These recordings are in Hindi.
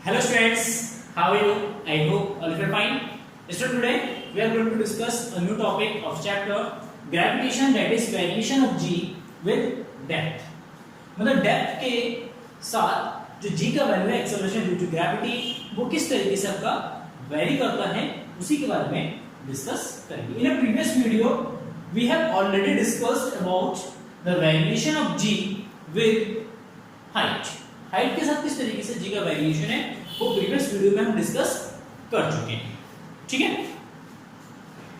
Hello students, how are you? I hope all of you are fine. So today we are going to discuss a new topic of chapter gravitation, that is variation of g with depth. मतलब depth के साथ जो g का वैल्यू है एक्सेलरेशन ड्यू टू ग्रेविटी वो किस तरीके से आपका वेरी करता है उसी के बारे में डिस्कस करेंगे. In a previous video we have already discussed about the variation of g with height. Height के साथ किस तरीके से जी का वेरिएशन है वो प्रीवियस वीडियो में हम डिस्कस कर चुके हैं. ठीक है,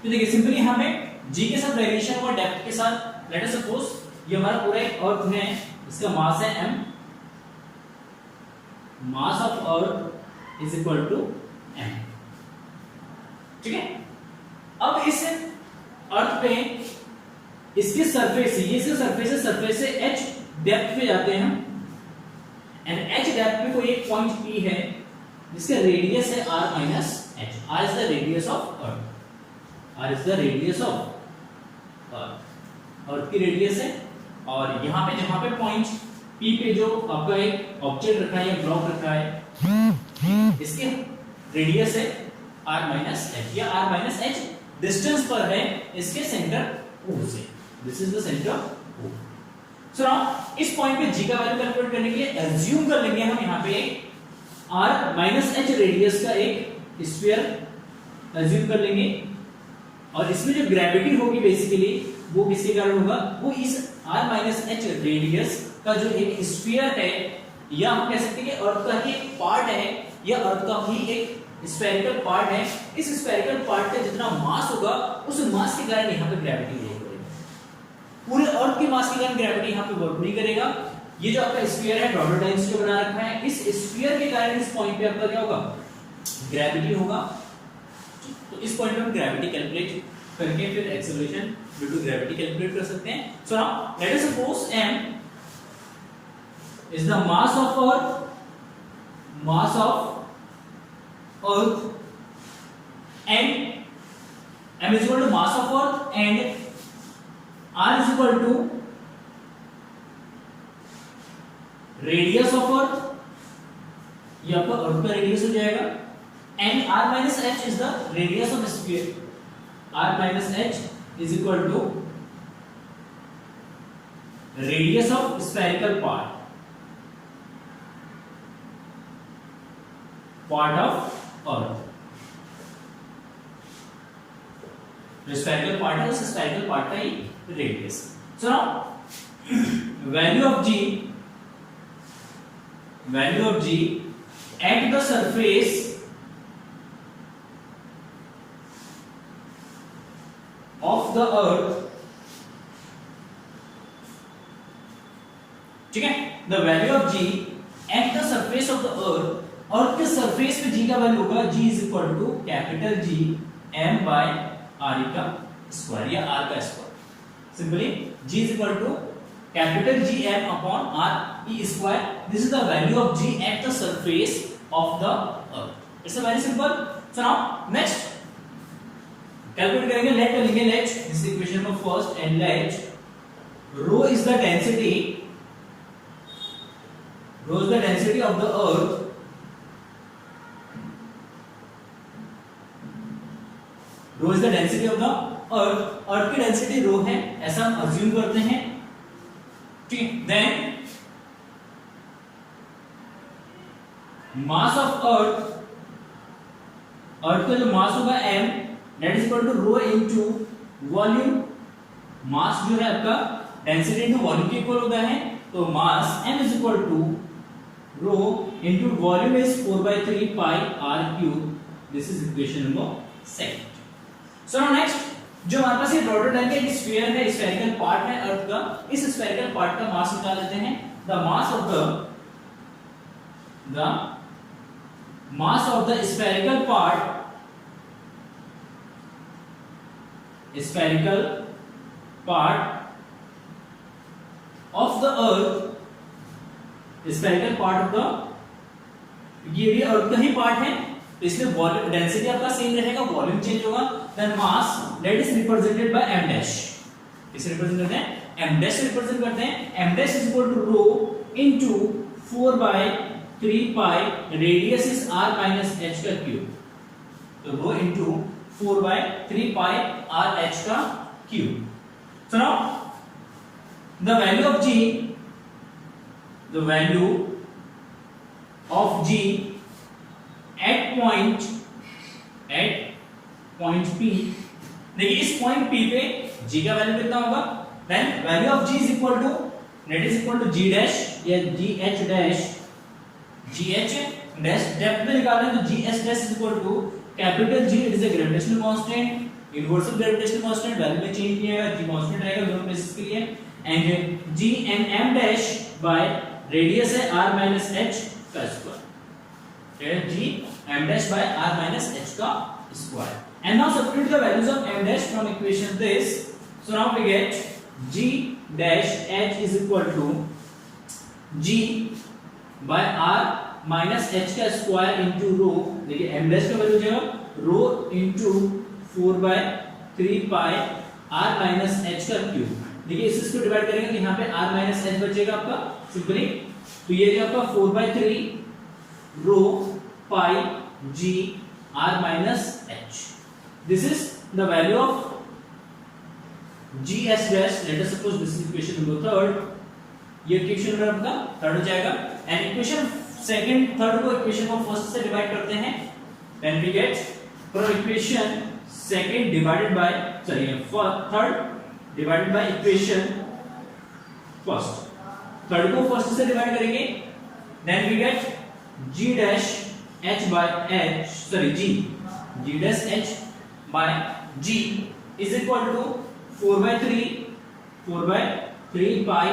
तो देखिए सिंपली यहां पे जी के साथ वेरिएशन और डेप्थ के साथ लेट अस सपोज ये हमारा पूरा एक अर्थ है, इसका मास है m, mass of earth is equal to m. ठीक है, अब इस अर्थ पे इसके सरफेस से, ये सरफेस से h डेप्थ पे जाते हैं एंड h डेप्थ पे कोई एक पॉइंट P है जिसका रेडियस है r minus h. r is the radius of earth, r is the radius of earth की रेडियस है. और यहाँ पे जहाँ पे पॉइंट P पे जो आपका एक ऑब्जेक्ट रखा है या ब्लॉक रखा है इसके रेडियस है r माइनस h या r माइनस h डिस्टेंस पर है इसके सेंटर O से. This is the centre O. So now इस पॉइंट पे g का वैल्यू कैलकुलेट करने के लिए एज्यूम कर लेंगे हम यहाँ पे r माइनस h रेडियस का एक स्फीयर एज्यूम कर लेंगे और इसमें जो ग्रेविटी होगी बेसिकली वो किसके कारण होगा, वो इस r माइनस h रेडियस का जो एक स्फीयर है या हम कह सकते हैं कि अर्थ का ही एक पार्ट है या अर्थ का ही एक स्फेरिकल पार्ट है. इस स्फेरिकल पार्ट का जितना मास होगा उस मास के कारण यहाँ पे ग्रेविटी वर्क करेगी. पूरे अर्थ के मास के कारण ग्रेविटी यहाँ पे वर्क नहीं करेगा. ये जो आपका स्फीयर है डॉटेड लाइंस जो बना रखा है, इस स्फीयर के कारण इस पॉइंट पे आपका क्या होगा, ग्रेविटी होगा. तो इस पॉइंट पे हम ग्रेविटी कैलकुलेट करके फिर acceleration due to gravity calculate कर सकते हैं. So now let us suppose m is the mass of earth and m is equal to mass of earth and r is equal to radius of earth. ये आपका अर्थ का रेडियस हो जाएगा and r minus h is the radius of sphere. r minus h is equal to radius of spherical part of earth. जो स्फेरिकल पार्ट है उस स्फेरिकल पार्ट का ही radius. So now value of g at the surface of the earth. ठीक है, the value of g at the surface of the earth, अर्थ के सरफेस पे g का वैल्यू होगा g is equal to capital G m by r का स्क्वायर या r का square. Simply g is equal to capital G m upon r e square. This is the value of g at the surface of the earth. It's very simple. So now next calculate करेंगे. लेट करेंगे लेट दिस इक्वेशन को first and let rho is the density of the earth. Rho is the density of the earth. Earth की डेंसिटी रो है ऐसा हम अज्यूम करते हैं. ठीक, देन मास ऑफ अर्थ का जो मास होगा m that is equal to rho into volume. Mass जो है आपका डेंसिटी इनटू वॉल्यूम के इक्वल होता है. तो mass m is equal to rho into volume is 4/3 pi r cube. This is equation number 2. So now next जो हमारे पास ये डॉटेड लाइन का एक स्फीयर है, स्फेरिकल पार्ट है अर्थ का. इस स्फेरिकल पार्ट का मास निकाल लेते हैं. The mass of the spherical part of the earth, spherical part of the, ये भी अर्थ का ही पार्ट है तो इसमें वॉल्यूम डेंसिटी आपका सेम रहेगा, वॉल्यूम चेंज होगा. Then mass that is represented by m dash. इसे रिप्रेजेंट करते हैं m डैश रिप्रेजेंट करते हैं. m dash is equal to rho into 4 by 3 pi radius is r minus h का क्यूब, तो rho into 4 by 3 pi r h का cube. So now the value of g at point P. देखिए इस पॉइंट P पे g का वैल्यू कितना होगा, then value of g is equal to g dash या gh dash डेप्थ में निकालना है तो gs dash is equal to capital G, it is a gravitational constant, universal gravitational constant, value में चेंज नहीं आएगा, g कांस्टेंट रहेगा दोनों प्लेसेस के लिए. And g and m dash by radius है r minus h का square, g m dash by r minus h का square. And now substitute the values of m dash from equation this. So now we get g dash h is equal to g by r minus h का स्क्वायर into रो. देखिए m dash का वैल्यू जाएगा रो into 4 by 3 pi r minus h का क्यूब. देखिए इसको डिवाइड करेंगे तो यहाँ पे r minus h बचेगा आपका सिंपली, तो ये जो आपका 4 by 3 row pi g r minus h. This is the value of gs dash. Let us suppose this is equation number 3. ये इक्वेशन नंबर आपका 3 हो जाएगा. एंड इक्वेशन सेकंड थर्ड को इक्वेशन को फर्स्ट से डिवाइड करते हैं, then we get from equation second divided by third divided by equation first. Third को फर्स्ट से डिवाइड करेंगे, then we get g dash h by h g dash h by g is equal to 4 by 3 pi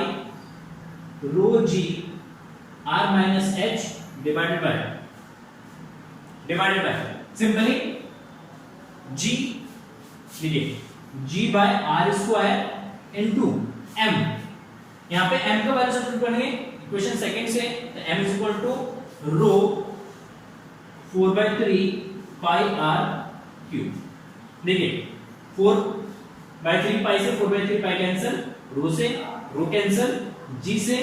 rho g r minus h divided by simply g, देखिए g by r square into m. यहाँ पे m का वैल्यू सब्स्टिट्यूट करेंगे इक्वेशन सेकंड से, तो m is equal to rho 4 by 3 pi r cube. देखिए 4 by 3 pi से 4 by 3 pi कैंसिल, रो से रो कैंसिल, g से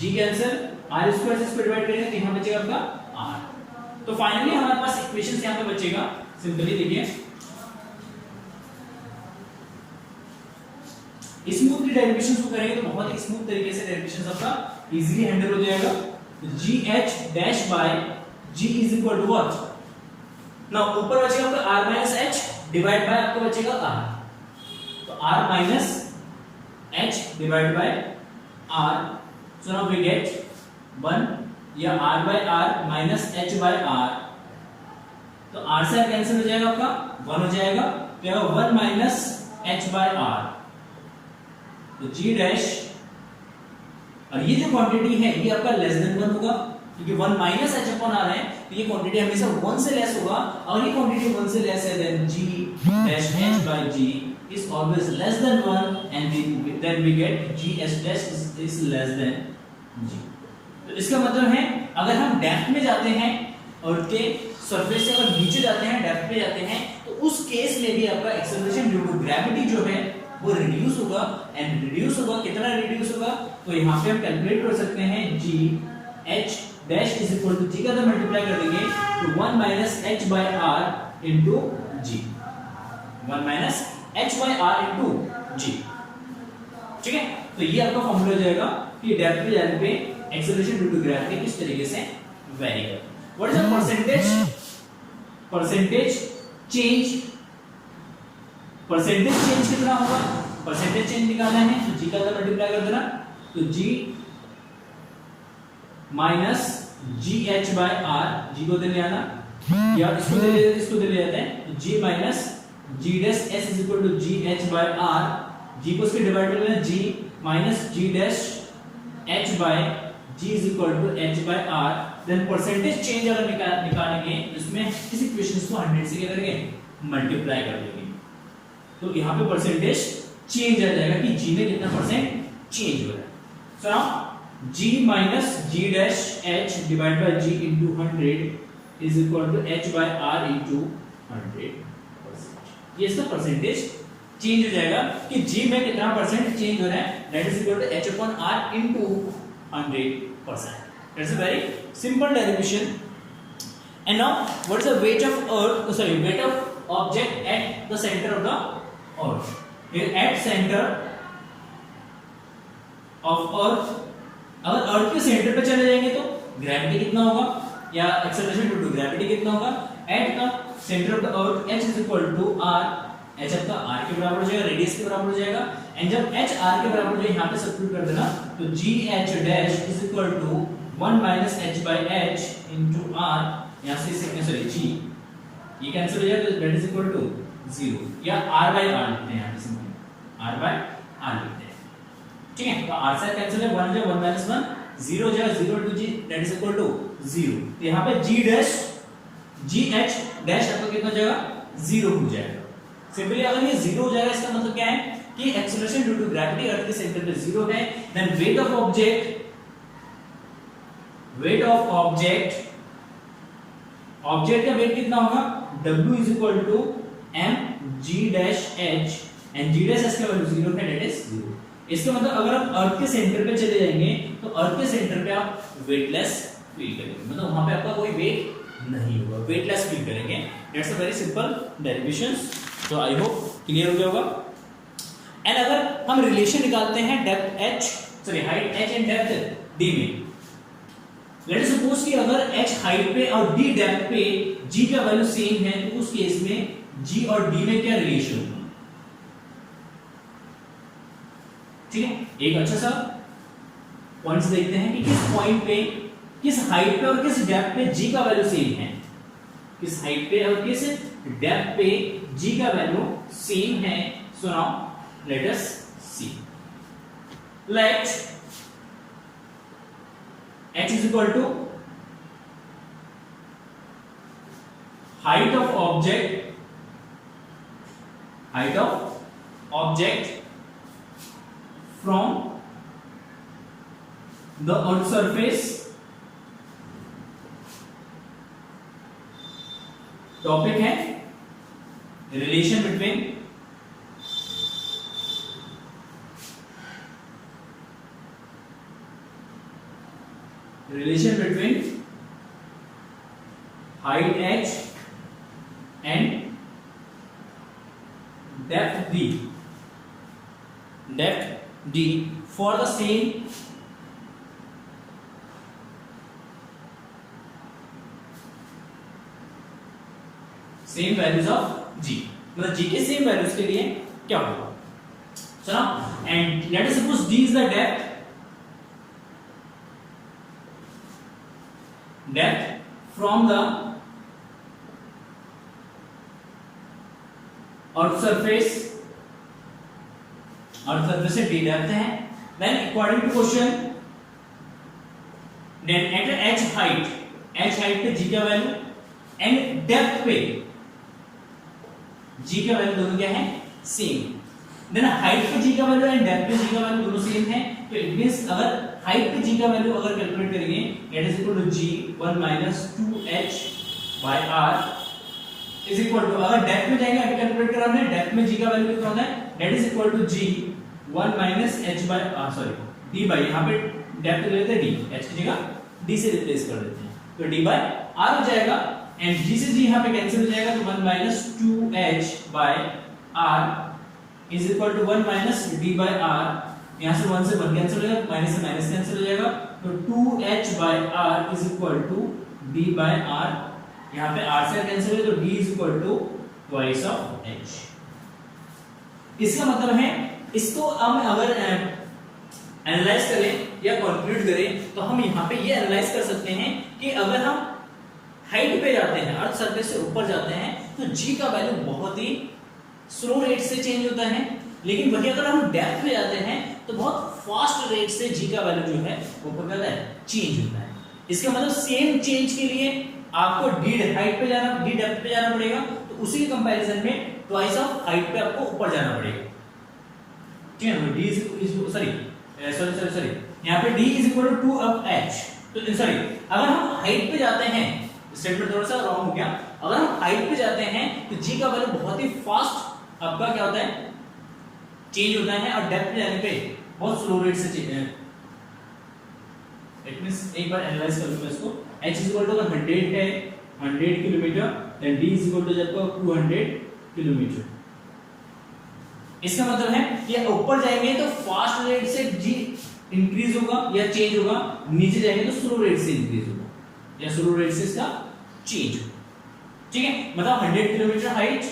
g कैंसिल, r स्क्वायर से इसको डिवाइड करेंगे तो यहाँ बचेगा आपका r. तो फाइनली हमारे पास इक्वेशन यहाँ पे बचेगा सिंपली. देखिए स्मूथली डेरिवेशंस को करेंगे तो बहुत ही स्मूथ तरीके से डेरिवेशंस आपका इजीली हैंडल हो जाएगा. gh dash by g is equal to what? Now ऊपर बचेगा आपका r minus h divide by आपका बचेगा r, तो r minus h divide by r. so now we get 1 या r by r minus h by r, तो r से कैंसिल हो जाएगा आपका 1 हो जाएगा, तो 1 minus h by r. तो g डैश और ये जो क्वांटिटी है ये आपका लेस देन 1 होगा, क्योंकि 1 माइनस h अपॉन r है, तो ये क्वांटिटी हमेशा 1 से लेस होगा, और ये क्वांटिटी 1 से लेस है, then g dash h by g is always less than 1 and then we get g h dash is less than g. तो इसका मतलब है अगर हम डेप्थ में जाते हैं और के सरफेस से अगर नीचे जाते हैं, डेप्थ पे जाते हैं, तो उस केस में भी आपका एक्सेलरेशन ड्यू टू ग्रेविटी जो है वो रिड्यूस होगा. एंड रिड्यूस होगा, कितना रिड्यूस होगा, तो यहाँ पे हम कैलकुलेट कर सकते हैं g h dash is equal to g का तो मल्टीप्लाई कर देंगे तो 1 minus h by r into g, 1 minus h by r into g. ठीक है, तो ये आपका फॉर्मूला हो जाएगा कि डेप्थ पे जाने पे एक्सेलरेशन ड्यू टू ग्रेविटी किस तरीके से वेरी करता है. What is the percentage change? Percentage change कितना होगा, परसेंटेज चेंज निकालना है तो g का तो मल्टीप्लाई कर देना, तो g minus gh by r, g को दे ले आना या इसको दे ले जाते हैं, तो g minus g dash s is equal to gh by r, g को इसके डिवाइड कर देना, g minus g dash h by g is equal to h by r. Then percentage change अगर निकालेंगे इसमें इस इक्वेशंस को 100 से क्या करेंगे, मल्टीप्लाई कर देंगे, तो यहाँ पे परसेंटेज चेंज आ जाएगा कि g में कितना परसेंट चेंज हो रहा है. So now g minus g dash h divided by g into 100 is equal to h by r into 100%. ये इसका परसेंटेज चेंज हो जाएगा कि g में कितना परसेंट चेंज हो रहा है, that is equal to h upon r into 100%. That's a very simple derivation. And now what is the weight of earth, weight of object at the center of the earth? Here at center of earth, अगर अर्थ के सेंटर पे चले जाएंगे तो ग्रेविटी कितना होगा या एक्सेलरेशन ड्यू टू ग्रेविटी कितना होगा? At the center of the earth h is equal to r, h आपका r के बराबर हो जाएगा, रेडियस के बराबर हो जाएगा। एंड जब h r के बराबर हो जाए यहां पे सब्स्टिट्यूट कर देना, तो g h dash is equal to 1 minus h by h into r, यहां से g ये कैंसिल हो जाएगा, तो दैट इज इक्वल टू 0 या r बाय r लिखते हैं यहां पे सिंपल r बाय r लिखते हैं। ठीक है, तो r से कैंसिल है, 1 हो जाएगा 1 माइनस 1, 0 हो जाएगा 0 to g that is equal to 0। तो यहां पे g dash g h dash आपका कितना हो जाएगा? 0 हो जाएगा। सिंपली अगर ये 0 हो जाएगा इसका मतलब क्या है कि एक्सेलरेशन ड्यू टू ग्रेविटी अर्थ के सेंटर पे 0 है। देन वेट ऑफ ऑब्जेक्ट का वेट कितना होगा? w is equal to m g dash h, and g dash h का वैल्यू 0 है, दैट इज 0। इसका मतलब अगर आप अर्थ के सेंटर पे चले जाएंगे तो अर्थ के सेंटर पे आप वेटलेस फील करेंगे, मतलब वहां पे आपका कोई वेट नहीं होगा, वेटलेस फील करेंगे। That's a very simple derivations. तो आई होप क्लियर हो गया होगा। एंड अगर हम रिलेशन निकालते हैं depth height h and depth d में, लेट अस सपोज कि अगर h हाइट पे और d डेप्थ पे g का वैल्यू सेम है, तो उस केस में g और d में क्या रिलेशन होगा? ठीक है, एक अच्छा सा पॉइंट्स देखते हैं कि किस पॉइंट पे, किस हाइट पे और किस डेप्थ पे g का वैल्यू सेम है। किस हाइट पे और किस डेप्थ पे g का वैल्यू सेम है। So now let us see. Let h is equal to height of object from the earth surface, topic है relation between height h and depth d for the same values of g, मतलब g के सेम वैल्यूज के लिए क्या होगा? चलो, and let us suppose d is the depth from the earth surface से d डेप्थ है। Then according to question, then at h height पे g का वैल्यू एंड डेप्थ पे g का वैल्यू दोनों क्या है? सेम। देन हाइट पे g का वैल्यू एंड डेप्थ पे g का वैल्यू दोनों सेम है, तो इट मींस अगर हाइट पे g का वैल्यू अगर कैलकुलेट करेंगे, that is equal to g 1 minus 2h by r is equal to, अगर डेप्थ में जाएंगे अभी कैलकुलेट करा हमने, डेप्थ में g का वैल्यू कितना होता है? That is equal to g 1 minus h by d by, यहां पे डेप्थ ले लेते हैं d, h की जगह d से रिप्लेस कर देते हैं, तो d बाय r हो जाएगा। एंड g से g यहां पे कैंसिल हो जाएगा, तो 1 minus 2h by r is equal to 1 minus d by r, यहां से 1 से 1 कैंसिल हो जाएगा, माइनस से माइनस कैंसिल हो जाएगा, तो 2h by r is equal to d by r, यहां पे r से कैंसिल हो, तो d is equal to twice of h। इसका मतलब है इसको हम अगर एनालाइज करें या कंक्लूड करें, तो हम यहां पे ये एनालाइज कर सकते हैं कि अगर हम हाइट पे जाते हैं, अर्थ सरफेस से ऊपर जाते हैं, तो g का वैल्यू बहुत ही स्लो रेट से चेंज होता है, लेकिन वही अगर हम डेप्थ में जाते हैं तो बहुत फास्ट रेट से g का वैल्यू जो है वो क्या होता है? चेंज होता है। इसका मतलब सेम चेंज के लिए आपको d हाइट पे जाना, d डेप्थ पे जाना पड़ेगा, तो उसी के कंपैरिजन में ट्वाइस ऑफ हाइट पे आपको ऊपर जाना पड़ेगा। ठीक है, d इज सॉरी यहां पे d is equal to 2 of h, तो सॉरी अगर हम हाइट पे जाते हैं, स्टेटमेंट थोड़ा सा रॉन्ग हो गया, अगर हम हाइट पे जाते हैं तो g का वैल्यू बहुत ही फास्ट आपका क्या होता है? चेंज होता है, और डेप्थ पे जाने पे बहुत स्लो रेट से इट मींस एक बार एनालाइज कर लूं मैं इसको, h इज इक्वल टू 100 है 100 kilometre, then d is equal to आपका 200 किलोमीटर। इसका मतलब है कि ऊपर जाएंगे तो फास्ट रेट से g इंक्रीज होगा या चेंज होगा, नीचे जाएंगे तो स्लो रेट से इंक्रीज होगा या स्लो रेट से इसका चेंज होगा। ठीक है, मतलब 100 किलोमीटर हाइट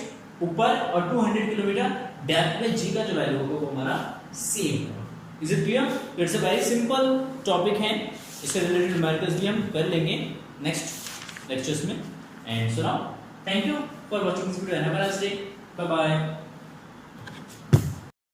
ऊपर और 200 किलोमीटर डेप्थ में g का जो वैल्यू होगा वो हमारा सेम होगा। Is it clear? It's a very simple topic है, इसके रिलेटेड न्यूमेरिकल्स भी हम कर लेंगे नेक्स्ट लेक्चर्स में। And so now thank you for watching this video, have a nice day, bye bye.